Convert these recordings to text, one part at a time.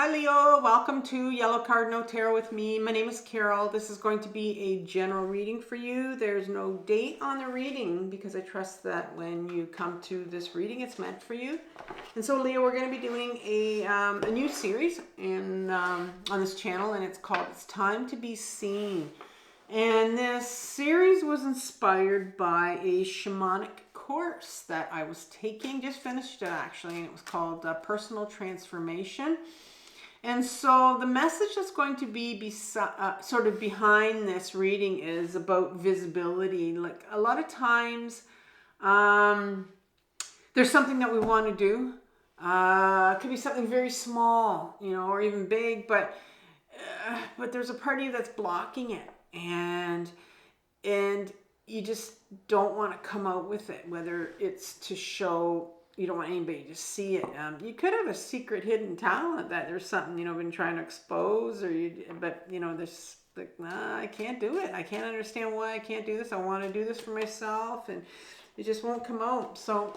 Hi Leo, welcome to Yellow Card No Tarot with me. My name is Carol. This is going to be a general reading for you. There's no date on the reading because I trust that when you come to this reading, it's meant for you. And so Leo, we're going to be doing a new series on this channel, and it's called It's Time to Be Seen. And this series was inspired by a shamanic course that I was taking, just finished it actually, and it was called Personal Transformation. And so the message that's going to be sort of behind this reading is about visibility. Like a lot of times, there's something that we want to do. It could be something very small, you know, or even big, but there's a part of you that's blocking it, and you just don't want to come out with it, whether it's to show. You don't want anybody to see it. You could have a secret hidden talent that there's something, you know, been trying to expose, but you know, there's like, nah, I can't do it. I can't understand why I can't do this. I want to do this for myself, and it just won't come out. So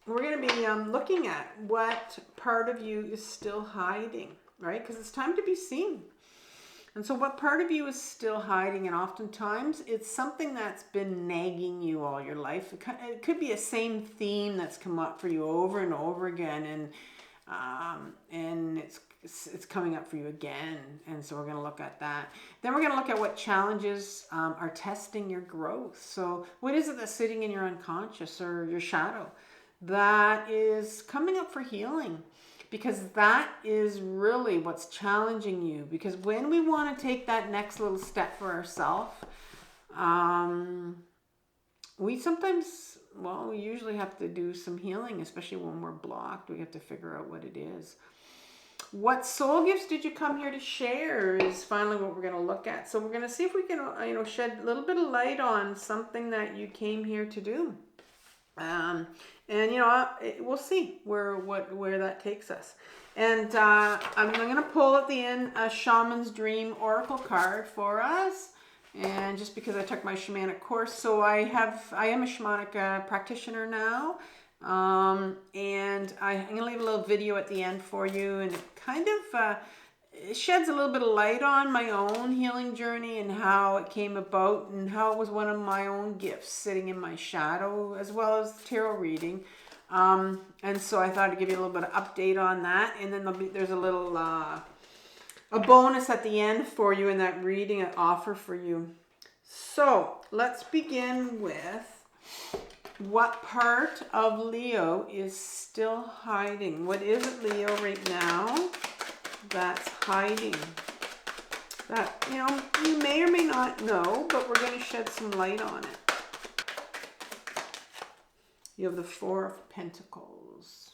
we're going to be looking at what part of you is still hiding, right? Because it's time to be seen. And so what part of you is still hiding? And oftentimes it's something that's been nagging you all your life. It could be a same theme that's come up for you over and over again. And it's coming up for you again. And so we're going to look at that. Then we're going to look at what challenges are testing your growth. So what is it that's sitting in your unconscious or your shadow that is coming up for healing? Because that is really what's challenging you. Because when we want to take that next little step for ourselves, we sometimes, well, we usually have to do some healing, especially when we're blocked. We have to figure out what it is. What soul gifts did you come here to share is finally what we're going to look at. So we're going to see if we can, shed a little bit of light on something that you came here to do. And we'll see where that takes us. And I'm going to pull at the end a Shaman's Dream Oracle card for us. And just because I took my shamanic course, so I am a shamanic practitioner now. And I'm going to leave a little video at the end for you, and it kind of it sheds a little bit of light on my own healing journey and how it came about and how it was one of my own gifts sitting in my shadow, as well as tarot reading. And so I thought I'd give you a little bit of update on that. And then there's a little, a bonus at the end for you in that reading, an offer for you. So let's begin with what part of Leo is still hiding. What is it, Leo, right now that's hiding? That, you may or may not know, but we're going to shed some light on it. You have the Four of Pentacles.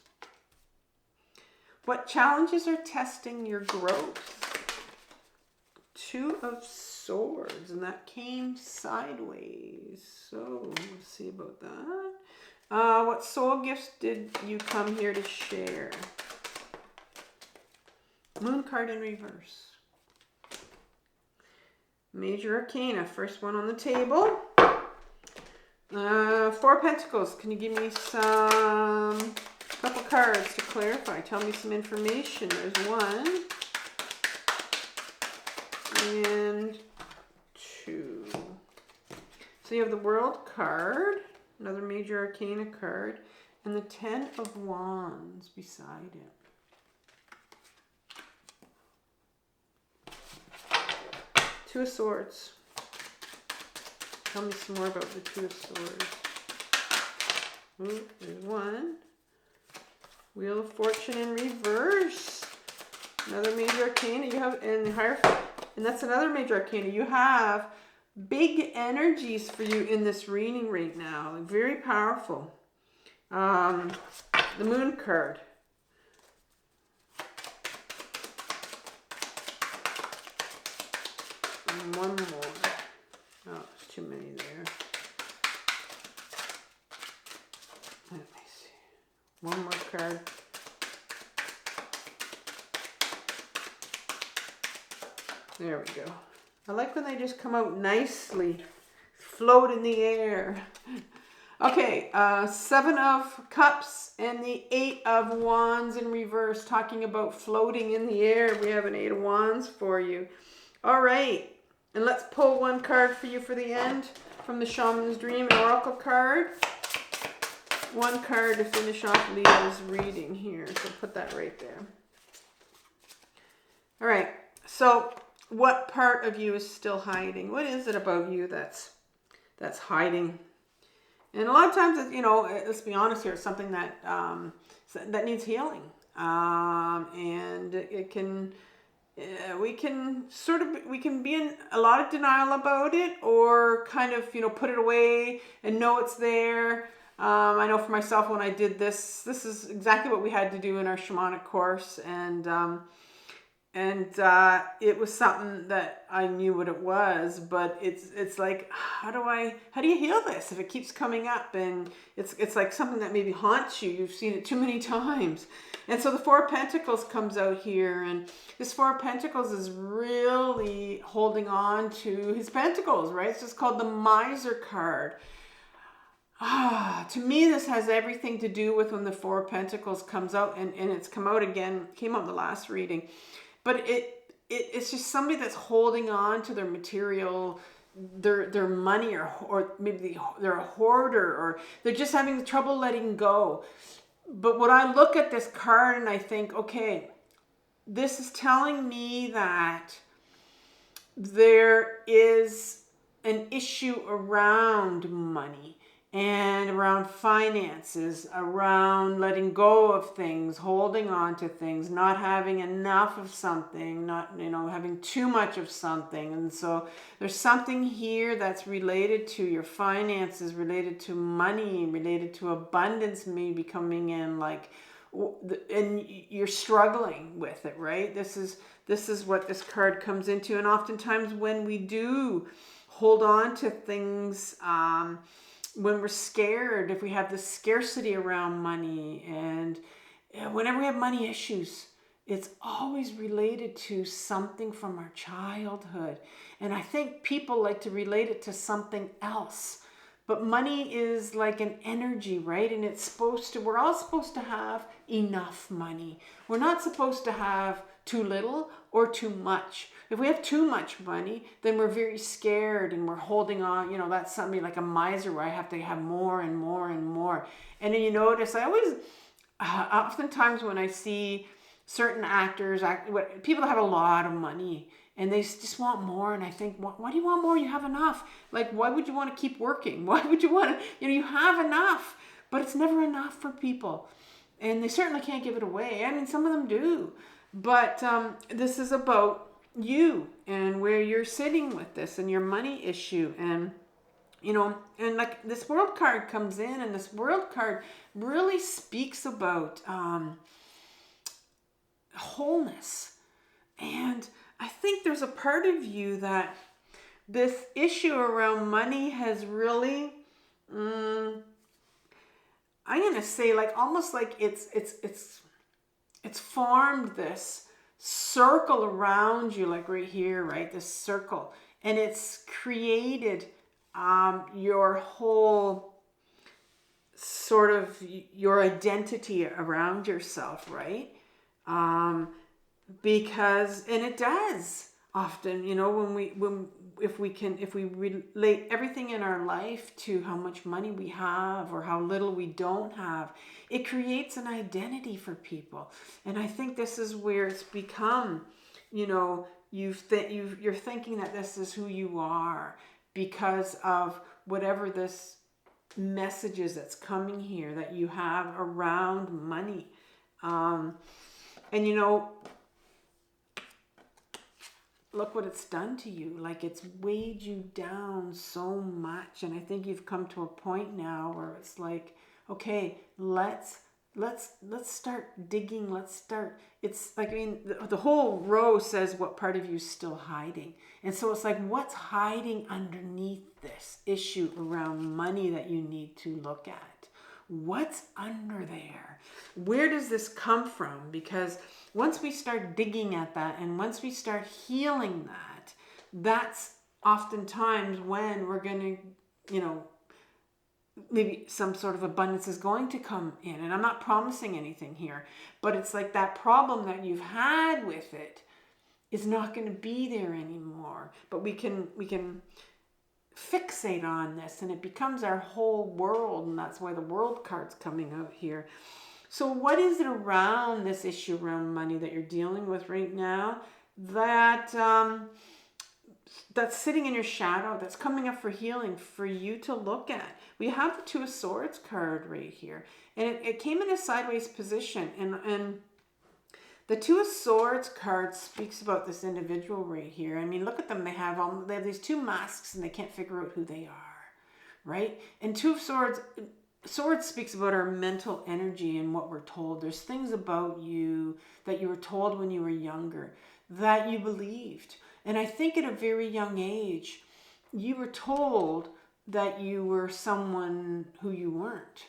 What challenges are testing your growth? Two of Swords, and that came sideways. So let's see about that. What soul gifts did you come here to share? Moon card in reverse. Major Arcana, first one on the table. Four of Pentacles. Can you give me some couple cards to clarify? Tell me some information. There's one and two. So you have the World card, another Major Arcana card, and the Ten of Wands beside it. Two of Swords. Tell me some more about the Two of Swords. Ooh, there's one. Wheel of Fortune in reverse. Another Major Arcana. You have, and the Hierophant. And that's another Major Arcana. You have big energies for you in this reading right now. Very powerful. The Moon card. And one more. Oh, there's too many there. Let me see. One more card. There we go. I like when they just come out nicely, float in the air. Okay, Seven of Cups and the Eight of Wands in reverse, talking about floating in the air. We have an Eight of Wands for you. All right, and let's pull one card for you for the end from the Shaman's Dream, an Oracle card. One card to finish off Leo's reading here, so put that right there. All right, so what part of you is still hiding? What is it about you that's hiding? And a lot of times, you know, let's be honest here, it's something that that needs healing, and it can. We can be in a lot of denial about it, or kind of, you know, put it away and know it's there. I know for myself, when I did this is exactly what we had to do in our shamanic course, and it was something that I knew what it was, but it's like, how do you heal this if it keeps coming up? And it's like something that maybe haunts you. You've seen it too many times. And so the Four of Pentacles comes out here, and this Four of Pentacles is really holding on to his pentacles, right? It's just called the Miser card. To me, this has everything to do with when the Four of Pentacles comes out, and it's come out again, came out in the last reading. But it's just somebody that's holding on to their material, their money, or maybe they're a hoarder, or they're just having trouble letting go. But when I look at this card and I think, okay, this is telling me that there is an issue around money and around finances, around letting go of things, holding on to things, not having enough of something, not, you know, having too much of something. And so there's something here that's related to your finances, related to money, related to abundance maybe coming in, like, and you're struggling with it, right? This is what this card comes into. And oftentimes when we do hold on to things, when we're scared, if we have this scarcity around money, and whenever we have money issues, it's always related to something from our childhood. And I think people like to relate it to something else. But money is like an energy, right? And we're all supposed to have enough money. We're not supposed to have too little or too much. If we have too much money, then we're very scared and we're holding on. You know, that's something like a miser, where I have to have more and more and more. And then you notice, I always, oftentimes when I see certain actors, people that have a lot of money, and they just want more, and I think, why do you want more? You have enough. Like, why would you want to keep working? Why would you want to, you have enough, but it's never enough for people. And they certainly can't give it away. I mean, some of them do. But this is about you and where you're sitting with this and your money issue. And, and like this World card comes in, and this World card really speaks about wholeness. And I think there's a part of you that this issue around money has really, I'm going to say, like, almost like it's formed this circle around you, like right here, right? This circle. And it's created your whole sort of your identity around yourself, right? Because, and it does often, if we relate everything in our life to how much money we have or how little we don't have, it creates an identity for people. And I think this is where it's become, you're thinking that this is who you are because of whatever this message is that's coming here that you have around money. Look what it's done to you. Like, it's weighed you down so much. And I think you've come to a point now where it's like, okay, let's start digging. It's like, the whole row says what part of you is still hiding. And so it's like, what's hiding underneath this issue around money that you need to look at? What's under there? Where does this come from? Because once we start digging at that, and once we start healing that, that's oftentimes when we're going to, maybe some sort of abundance is going to come in. And I'm not promising anything here, but it's like that problem that you've had with it is not going to be there anymore. But we can fixate on this, and it becomes our whole world, and that's why the world card's coming out here. So what is it around this issue around money that you're dealing with right now that that's sitting in your shadow, that's coming up for healing for you to look at? We have the Two of Swords card right here, and it came in a sideways position, and the Two of Swords card speaks about this individual right here. I mean, look at them. They have these two masks, and they can't figure out who they are, right? And Two of Swords speaks about our mental energy and what we're told. There's things about you that you were told when you were younger that you believed. And I think at a very young age, you were told that you were someone who you weren't.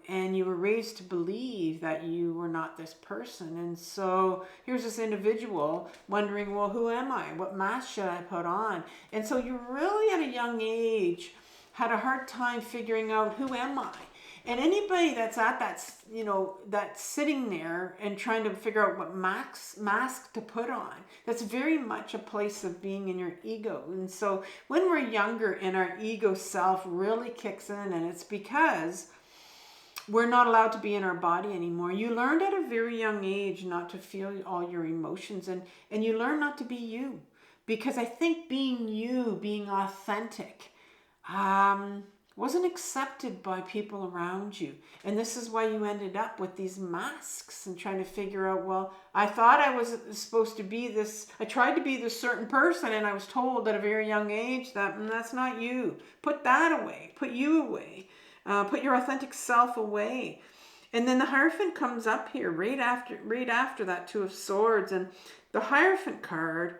And you were raised to believe that you were not this person. And so here's this individual wondering, well, who am I? What mask should I put on? And so you really at a young age had a hard time figuring out, who am I? And anybody that's at that, that's sitting there and trying to figure out what mask to put on, that's very much a place of being in your ego. And so when we're younger and our ego self really kicks in, and it's because we're not allowed to be in our body anymore. You learned at a very young age not to feel all your emotions, and you learn not to be you. Because I think being you, being authentic, wasn't accepted by people around you. And this is why you ended up with these masks and trying to figure out, well, I thought I was supposed to be this, I tried to be this certain person, and I was told at a very young age that that's not you. Put that away. Put you away. Put your authentic self away. And then the Hierophant comes up here right after that Two of Swords. And the Hierophant card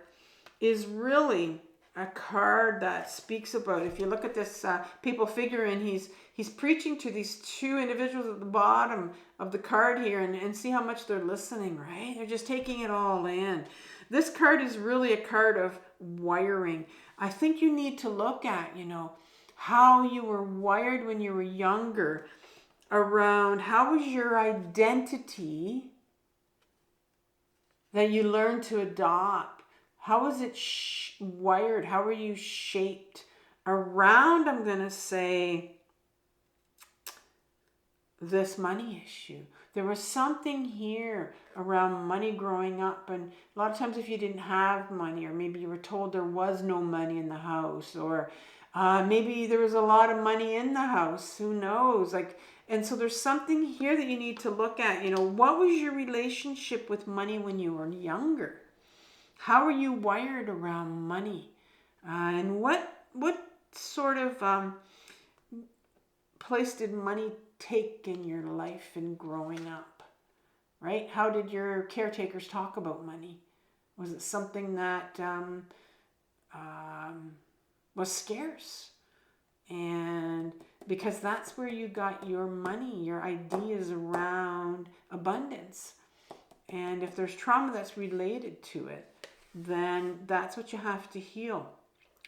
is really a card that speaks about, if you look at this people figure, and he's preaching to these two individuals at the bottom of the card here, and see how much they're listening, right? They're just taking it all in. This card is really a card of wiring. I think you need to look at, how you were wired when you were younger, around how was your identity that you learned to adopt. How is it wired? How are you shaped around, I'm going to say, this money issue? There was something here around money growing up. And a lot of times if you didn't have money, or maybe you were told there was no money in the house, or maybe there was a lot of money in the house. Who knows? And so there's something here that you need to look at. What was your relationship with money when you were younger? How are you wired around money? And what sort of place did money take in your life in growing up? Right? How did your caretakers talk about money? Was it something that was scarce? And because that's where you got your money, your ideas around abundance. And if there's trauma that's related to it, then that's what you have to heal.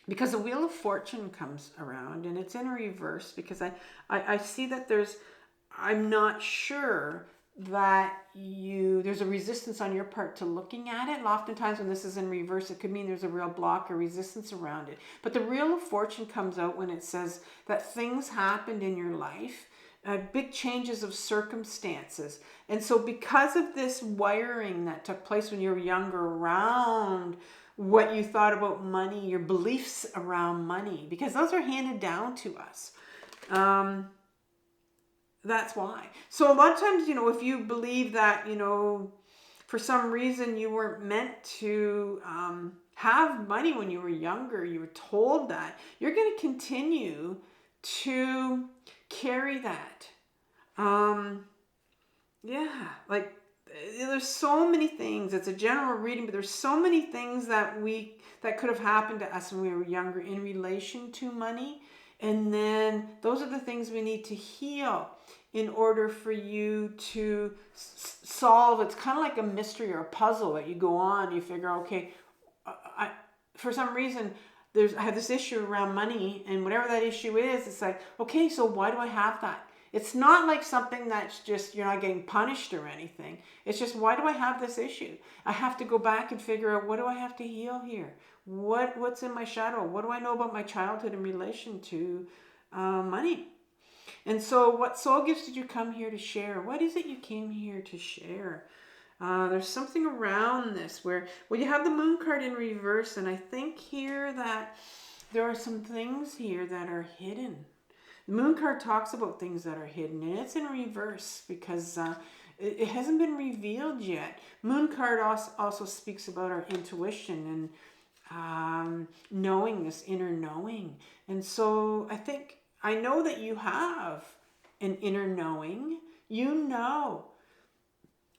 Because the Wheel of Fortune comes around, and it's in reverse, because I see that I'm not sure that there's a resistance on your part to looking at it. And oftentimes when this is in reverse, it could mean there's a real block or resistance around it. But the Wheel of Fortune comes out when it says that things happened in your life, big changes of circumstances. And so because of this wiring that took place when you were younger around what you thought about money, your beliefs around money, because those are handed down to us. That's why. So a lot of times, if you believe that, for some reason you weren't meant to have money when you were younger, you were told that, you're going to continue to carry that. There's so many things. It's a general reading, but there's so many things that could have happened to us when we were younger in relation to money. And then those are the things we need to heal in order for you to solve. It's kind of like a mystery or a puzzle that you go on. You figure, okay, for some reason, I have this issue around money, and whatever that issue is, it's like, okay, so why do I have that? It's not like something that's just, you're not getting punished or anything. It's just, why do I have this issue? I have to go back and figure out, what do I have to heal here? What's in my shadow? What do I know about my childhood in relation to money? And so what soul gifts did you come here to share? What is it you came here to share? There's something around this where, well, you have the moon card in reverse, and I think here that there are some things here that are hidden. The moon card talks about things that are hidden, and it's in reverse because it hasn't been revealed yet. Moon card also speaks about our intuition and knowing, this inner knowing. And so I know that you have an inner knowing. You know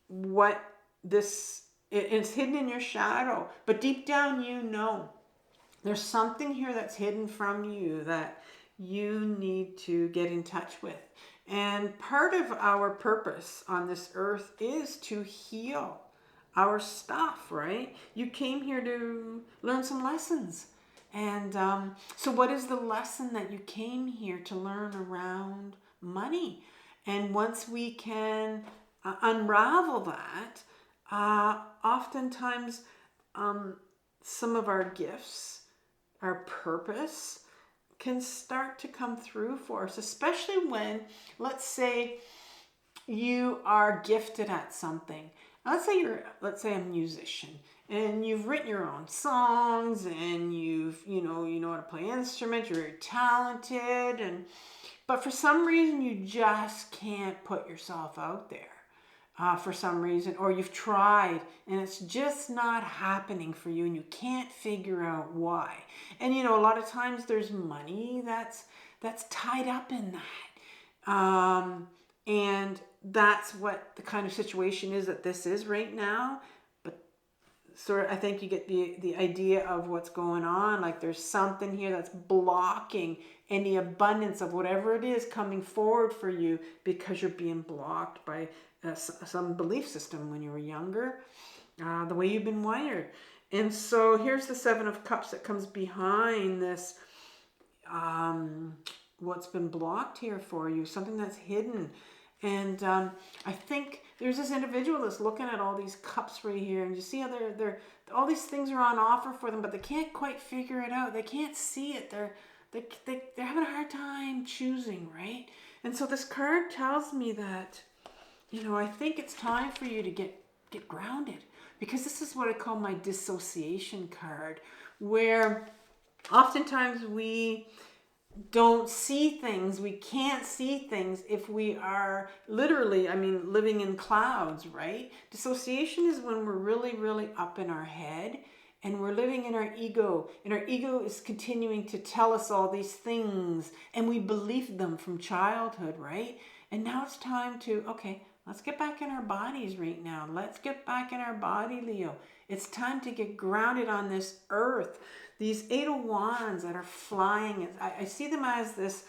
what it's hidden in your shadow, but deep down you know there's something here that's hidden from you that you need to get in touch with. And part of our purpose on this earth is to heal our stuff, right? You came here to learn some lessons. And so what is the lesson that you came here to learn around money? And once we can unravel that, oftentimes some of our gifts, our purpose, can start to come through for us, especially when, let's say, you are gifted at something. Let's say a musician, and you've written your own songs, and you know how to play instruments. You're very talented, but for some reason you just can't put yourself out there. For some reason, or you've tried and it's just not happening for you, and you can't figure out why. And a lot of times there's money that's tied up in that, and that's what the kind of situation is that this is right now. But sort of, I think you get the idea of what's going on. Like there's something here that's blocking any abundance of whatever it is coming forward for you, because you're being blocked by some belief system when you were younger, the way you've been wired. And so here's the Seven of Cups that comes behind this, what's been blocked here for you, something that's hidden. And I think there's this individual that's looking at all these cups right here, and you see how they're all these things are on offer for them, but they can't quite figure it out. They can't see it. They're having a hard time choosing, right? And so this card tells me that, I think it's time for you to get grounded, because this is what I call my dissociation card, where oftentimes we don't see things, we can't see things if we are literally, living in clouds, right? Dissociation is when we're really, really up in our head and we're living in our ego, and our ego is continuing to tell us all these things, and we believe them from childhood, right? And now it's time to, okay, let's get back in our bodies right now. Let's get back in our body, Leo. It's time to get grounded on this earth. These 8 of Wands that are flying, I see them as this,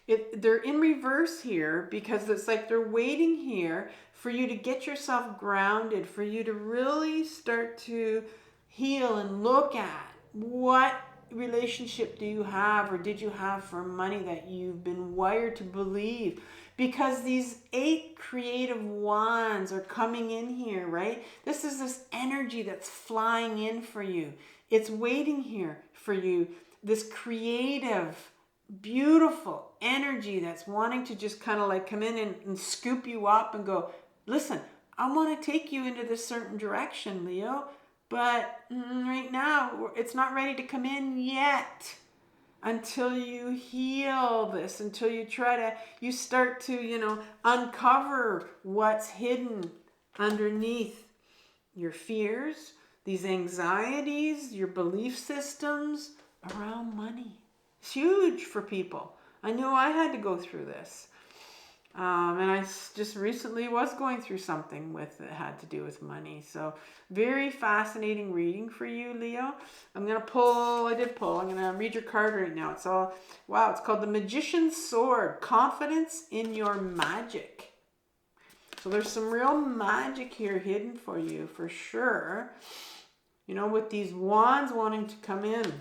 they're in reverse here, because it's like they're waiting here for you to get yourself grounded, for you to really start to heal and look at what relationship do you have, or did you have, for money that you've been wired to believe. Because these 8 creative wands are coming in here, right? This is this energy that's flying in for you. It's waiting here for you. This creative, beautiful energy that's wanting to just kind of like come in and scoop you up and go, listen, I want to take you into this certain direction, Leo. But right now, it's not ready to come in yet. Until you heal this, until you start to, uncover what's hidden underneath your fears, these anxieties, your belief systems around money. It's huge for people. I know I had to go through this. And I just recently was going through something that had to do with money. So very fascinating reading for you, Leo. I'm going to read your card right now. It's called the Magician's Sword, Confidence in Your Magic. So there's some real magic here hidden for you, for sure. With these wands wanting to come in.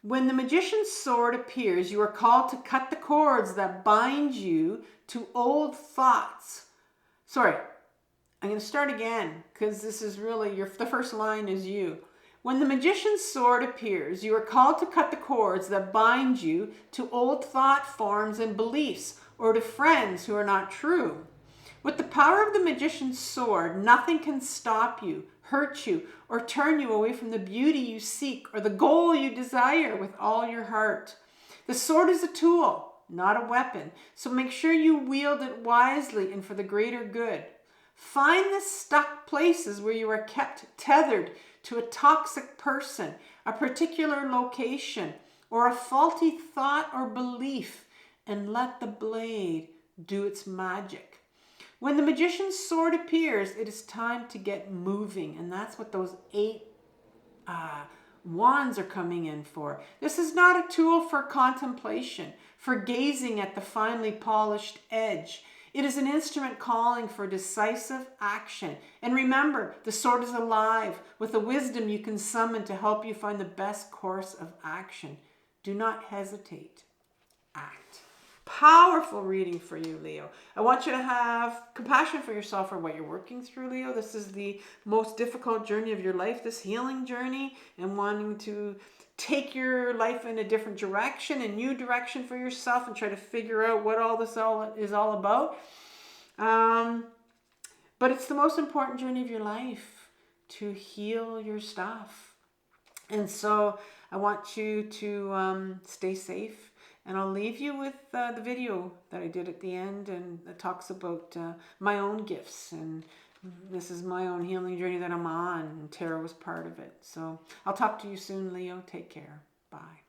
When the magician's sword appears, you are called to cut the cords that bind you to old thoughts. Sorry, I'm going to start again because this is really, the first line is you. When the magician's sword appears, you are called to cut the cords that bind you to old thought forms and beliefs, or to friends who are not true. With the power of the magician's sword, nothing can stop you, hurt you, or turn you away from the beauty you seek or the goal you desire with all your heart. The sword is a tool, not a weapon, so make sure you wield it wisely and for the greater good. Find the stuck places where you are kept tethered to a toxic person, a particular location, or a faulty thought or belief, and let the blade do its magic. When the magician's sword appears, it is time to get moving. And that's what those 8 wands are coming in for. This is not a tool for contemplation, for gazing at the finely polished edge. It is an instrument calling for decisive action. And remember, the sword is alive with the wisdom you can summon to help you find the best course of action. Do not hesitate. Act. Powerful reading for you, Leo. I want you to have compassion for yourself for what you're working through, Leo. This is the most difficult journey of your life, this healing journey, and wanting to take your life in a different direction, a new direction for yourself, and try to figure out what all this is all about. But it's the most important journey of your life, to heal your stuff. And so I want you to stay safe. And I'll leave you with the video that I did at the end, and it talks about my own gifts. And this is my own healing journey that I'm on, and tarot was part of it. So I'll talk to you soon, Leo. Take care. Bye.